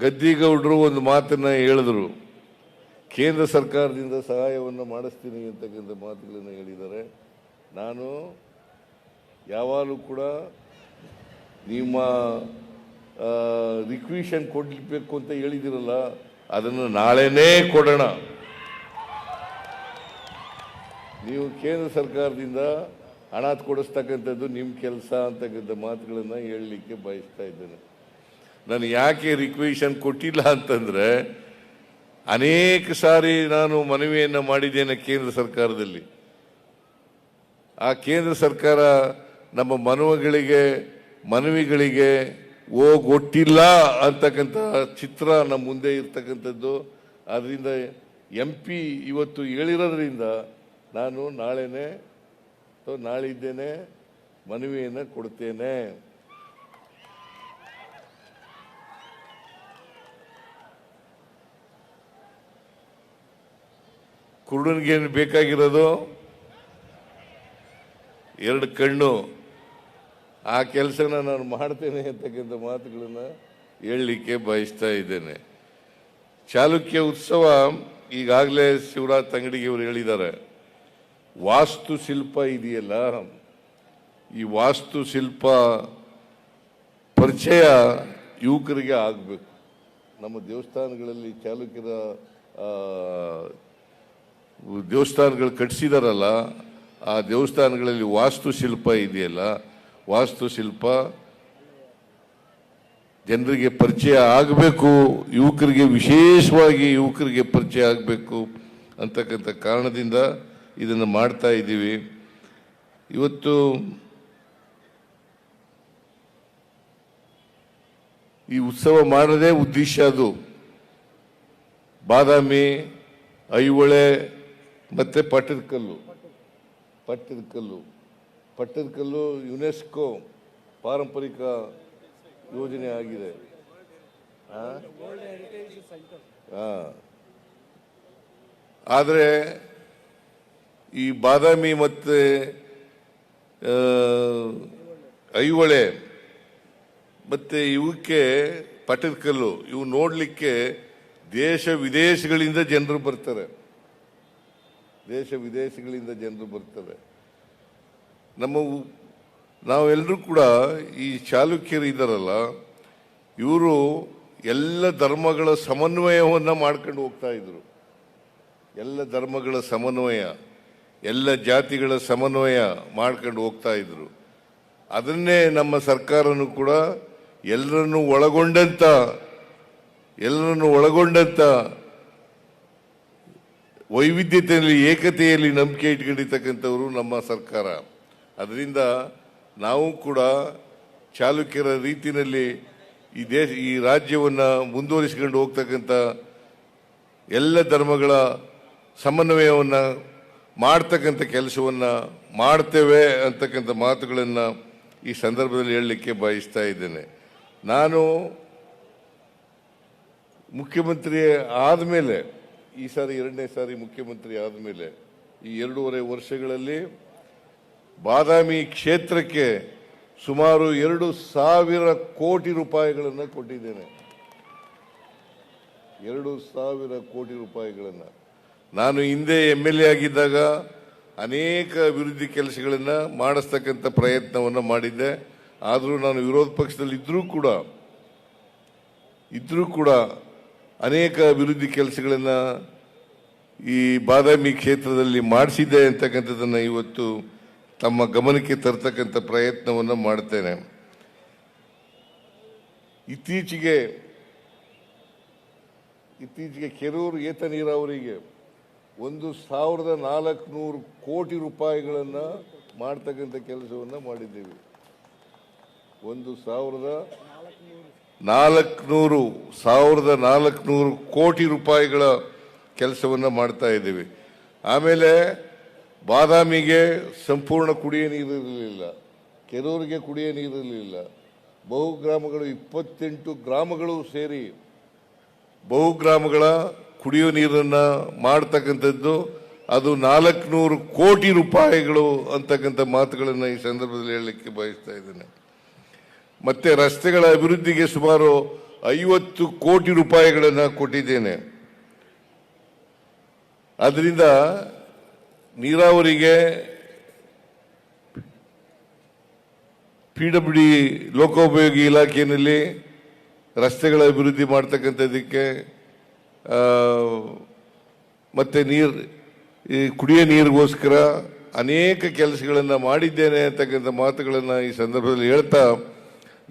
ಗದ್ದಿಗೌಡರು ಒಂದು ಮಾತನ್ನ ಹೇಳಿದ್ರು, ಕೇಂದ್ರ ಸರ್ಕಾರದಿಂದ ಸಹಾಯವನ್ನು ಮಾಡಿಸ್ತೀನಿ ಅಂತಕ್ಕಂಥ ಮಾತುಗಳನ್ನು ಹೇಳಿದ್ದಾರೆ. ನಾನು ಯಾವಾಗಲೂ ಕೂಡ ನಿಮ್ಮ ರಿಕ್ವಿಷನ್ ಕೊಡಬೇಕು ಅಂತ ಹೇಳಿದಿರಲ್ಲ, ಅದನ್ನು ನಾಳೆನೇ ಕೊಡೋಣ. ನೀವು ಕೇಂದ್ರ ಸರ್ಕಾರದಿಂದ ಹಣ ಕೊಡಿಸ್ತಕ್ಕಂಥದ್ದು ನಿಮ್ಮ ಕೆಲಸ ಅಂತಕ್ಕಂಥ ಮಾತುಗಳನ್ನು ಹೇಳಲಿಕ್ಕೆ ಬಯಸ್ತಾ ಇದ್ದೇನೆ. ನಾನು ಯಾಕೆ ರಿಕ್ವಿಷನ್ ಕೊಟ್ಟಿಲ್ಲ ಅಂತಂದರೆ, ಅನೇಕ ಸಾರಿ ನಾನು ಮನವಿಯನ್ನು ಮಾಡಿದ್ದೇನೆ ಕೇಂದ್ರ ಸರ್ಕಾರದಲ್ಲಿ. ಆ ಕೇಂದ್ರ ಸರ್ಕಾರ ನಮ್ಮ ಮನವಿಗಳಿಗೆ ಹೋಗೊಟ್ಟಿಲ್ಲ ಅಂತಕ್ಕಂಥ ಚಿತ್ರ ನಮ್ಮ ಮುಂದೆ ಇರ್ತಕ್ಕಂಥದ್ದು. ಆದ್ದರಿಂದ MP ಇವತ್ತು ಹೇಳಿರೋದ್ರಿಂದ ನಾನು ನಾಳಿದ್ದೇನೆ ಮನವಿಯನ್ನು ಕೊಡ್ತೇನೆ. ಕುರುಡನಿಗೇನು ಬೇಕಾಗಿರೋದು? 2 ಕಣ್ಣು. ಆ ಕೆಲಸನ ನಾನು ಮಾಡ್ತೇನೆ ಅಂತಕ್ಕಂಥ ಮಾತುಗಳನ್ನು ಹೇಳಲಿಕ್ಕೆ ಬಯಸ್ತಾ ಇದ್ದೇನೆ. ಚಾಲುಕ್ಯ ಉತ್ಸವ ಈಗಾಗಲೇ ಶಿವರಾಜ್ ತಂಗಡಿಗೆಯವರು ಹೇಳಿದ್ದಾರೆ. ವಾಸ್ತುಶಿಲ್ಪ ಇದೆಯಲ್ಲ, ಈ ವಾಸ್ತುಶಿಲ್ಪ ಪರಿಚಯ ಯುವಕರಿಗೆ ಆಗಬೇಕು. ನಮ್ಮ ದೇವಸ್ಥಾನಗಳಲ್ಲಿ ಚಾಲುಕ್ಯರ ದೇವಸ್ಥಾನಗಳು ಕಟ್ಟಿಸಿದಾರಲ್ಲ, ಆ ದೇವಸ್ಥಾನಗಳಲ್ಲಿ ವಾಸ್ತುಶಿಲ್ಪ ಇದೆಯಲ್ಲ, ವಾಸ್ತುಶಿಲ್ಪ ಜನರಿಗೆ ಪರಿಚಯ ಆಗಬೇಕು, ವಿಶೇಷವಾಗಿ ಯುವಕರಿಗೆ ಪರಿಚಯ ಆಗಬೇಕು ಅಂತಕ್ಕಂಥ ಕಾರಣದಿಂದ ಇದನ್ನು ಮಾಡ್ತಾ ಇದ್ದೀವಿ. ಇವತ್ತು ಈ ಉತ್ಸವ ಮಾಡೋದೇ ಉದ್ದೇಶ ಅದು. ಬಾದಾಮಿ, ಐಹೊಳೆ ಮತ್ತೆ ಪಟ್ಟದಕಲ್ಲು ಯುನೆಸ್ಕೋ ಪಾರಂಪರಿಕ ಯೋಜನೆ ಆಗಿದೆ. ಆದರೆ ಈ ಬಾದಾಮಿ ಮತ್ತು ಐಹೊಳೆ ಮತ್ತು ಇವಕ್ಕೆ ಪಟ್ಟದಕಲ್ಲು ಇವು ನೋಡಲಿಕ್ಕೆ ದೇಶ ವಿದೇಶಗಳಿಂದ ಜನರು ಬರ್ತಾರೆ. ನಾವೆಲ್ಲರೂ ಕೂಡ ಈ ಚಾಲುಕ್ಯರು ಇದ್ದಾರಲ್ಲ, ಇವರು ಎಲ್ಲ ಧರ್ಮಗಳ ಸಮನ್ವಯವನ್ನು ಮಾಡ್ಕೊಂಡು ಹೋಗ್ತಾ ಇದ್ರು. ಎಲ್ಲ ಧರ್ಮಗಳ ಸಮನ್ವಯ, ಎಲ್ಲ ಜಾತಿಗಳ ಸಮನ್ವಯ ಮಾಡ್ಕೊಂಡು ಹೋಗ್ತಾ ಇದ್ರು. ಅದನ್ನೇ ನಮ್ಮ ಸರ್ಕಾರನೂ ಕೂಡ ಎಲ್ಲರನ್ನು ಒಳಗೊಂಡಂತ ವೈವಿಧ್ಯತೆಯಲ್ಲಿ ಏಕತೆಯಲ್ಲಿ ನಂಬಿಕೆ ಇಟ್ಕೊಂಡಿರ್ತಕ್ಕಂಥವರು ನಮ್ಮ ಸರ್ಕಾರ. ಅದರಿಂದ ನಾವು ಕೂಡ ಚಾಲುಕ್ಯರ ರೀತಿಯಲ್ಲಿ ಈ ರಾಜ್ಯವನ್ನು ಮುಂದುವರಿಸಿಕೊಂಡು ಹೋಗ್ತಕ್ಕಂಥ ಎಲ್ಲ ಧರ್ಮಗಳ ಸಮನ್ವಯವನ್ನು ಮಾಡ್ತಕ್ಕಂಥ ಕೆಲಸವನ್ನು ಮಾಡ್ತೇವೆ ಅಂತಕ್ಕಂಥ ಮಾತುಗಳನ್ನು ಈ ಸಂದರ್ಭದಲ್ಲಿ ಹೇಳಲಿಕ್ಕೆ ಬಯಸ್ತಾ ಇದ್ದೇನೆ. ನಾನು ಮುಖ್ಯಮಂತ್ರಿ ಆದಮೇಲೆ, ಈ ಸಾರಿ 2ನೇ ಸಾರಿ ಮುಖ್ಯಮಂತ್ರಿ ಆದಮೇಲೆ, ಈ 2.5 ವರ್ಷಗಳಲ್ಲಿ ಬಾದಾಮಿ ಕ್ಷೇತ್ರಕ್ಕೆ ಸುಮಾರು 2,000 ಕೋಟಿ ರೂಪಾಯಿಗಳನ್ನು ಕೊಟ್ಟಿದ್ದೇನೆ. 2,000 ಕೋಟಿ ರೂಪಾಯಿಗಳನ್ನು. ನಾನು ಹಿಂದೆ MLA ಆಗಿದ್ದಾಗ ಅನೇಕ ಅಭಿವೃದ್ಧಿ ಕೆಲಸಗಳನ್ನು ಮಾಡಿಸ್ತಕ್ಕಂಥ ಪ್ರಯತ್ನವನ್ನು ಮಾಡಿದ್ದೆ. ಆದರೂ ನಾನು ವಿರೋಧ ಪಕ್ಷದಲ್ಲಿ ಇದ್ರೂ ಕೂಡ ಅನೇಕ ಅಭಿವೃದ್ಧಿ ಕೆಲಸಗಳನ್ನು ಈ ಬಾದಾಮಿ ಕ್ಷೇತ್ರದಲ್ಲಿ ಮಾಡಿಸಿದ್ದೆ ಅಂತಕ್ಕಂಥದ್ದನ್ನು ಇವತ್ತು ತಮ್ಮ ಗಮನಕ್ಕೆ ತರ್ತಕ್ಕಂಥ ಪ್ರಯತ್ನವನ್ನು ಮಾಡ್ತೇನೆ. ಇತ್ತೀಚೆಗೆ ಕೆರೂರು ಏತ ನೀರಾವರಿಗೆ 1,400 ಕೋಟಿ ರೂಪಾಯಿಗಳನ್ನು ಮಾಡ್ತಕ್ಕಂಥ ಕೆಲಸವನ್ನು ಮಾಡಿದ್ದೇವೆ. 1,400 ಕೋಟಿ ರೂಪಾಯಿಗಳ ಕೆಲಸವನ್ನು ಮಾಡ್ತಾ ಇದ್ದೀವಿ. ಆಮೇಲೆ ಬಾದಾಮಿಗೆ ಸಂಪೂರ್ಣ ಕುಡಿಯ ನೀರು ಇರಲಿಲ್ಲ, ಕೆರೂರಿಗೆ ಕುಡಿಯ ನೀರು ಇರಲಿಲ್ಲ. ಬಹುಗ್ರಾಮಗಳು 28 ಗ್ರಾಮಗಳು ಸೇರಿ ಬಹುಗ್ರಾಮಗಳ ಕುಡಿಯೋ ನೀರನ್ನು ಮಾಡ್ತಕ್ಕಂಥದ್ದು, ಅದು 400 ಕೋಟಿ ರೂಪಾಯಿಗಳು ಅಂತಕ್ಕಂಥ ಮಾತುಗಳನ್ನು ಈ ಸಂದರ್ಭದಲ್ಲಿ ಹೇಳಲಿಕ್ಕೆ ಬಯಸ್ತಾ ಇದ್ದೇನೆ. ಮತ್ತೆ ರಸ್ತೆಗಳ ಅಭಿವೃದ್ಧಿಗೆ ಸುಮಾರು 50 ಕೋಟಿ ರೂಪಾಯಿಗಳನ್ನು ಕೊಟ್ಟಿದ್ದೇನೆ. ಅದರಿಂದ ನೀರಾವರಿಗೆ PWD ಲೋಕೋಪಯೋಗಿ ಇಲಾಖೆಯಲ್ಲಿ ರಸ್ತೆಗಳ ಅಭಿವೃದ್ಧಿ ಮಾಡ್ತಕ್ಕಂಥದ್ದಕ್ಕೆ ಮತ್ತೆ ಈ ಕುಡಿಯೋ ನೀರಿಗೋಸ್ಕರ ಅನೇಕ ಕೆಲಸಗಳನ್ನು ಮಾಡಿದ್ದೇನೆ ಅಂತಕ್ಕಂಥ ಮಾತುಗಳನ್ನು ಈ ಸಂದರ್ಭದಲ್ಲಿ ಹೇಳ್ತಾ,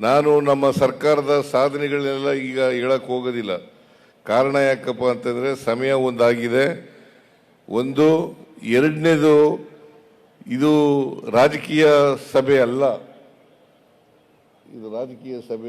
ನಾನು ನಮ್ಮ ಸರ್ಕಾರದ ಸಾಧನೆಗಳನ್ನೆಲ್ಲ ಈಗ ಹೇಳಕ್ಕೆ ಹೋಗೋದಿಲ್ಲ. ಕಾರಣ ಯಾಕಪ್ಪ ಅಂತಂದರೆ ಸಮಯ ಒಂದಾಗಿದೆ. ಎರಡನೇದು, ಇದು ರಾಜಕೀಯ ಸಭೆ ಅಲ್ಲ, ಇದು ರಾಜಕೀಯ ಸಭೆ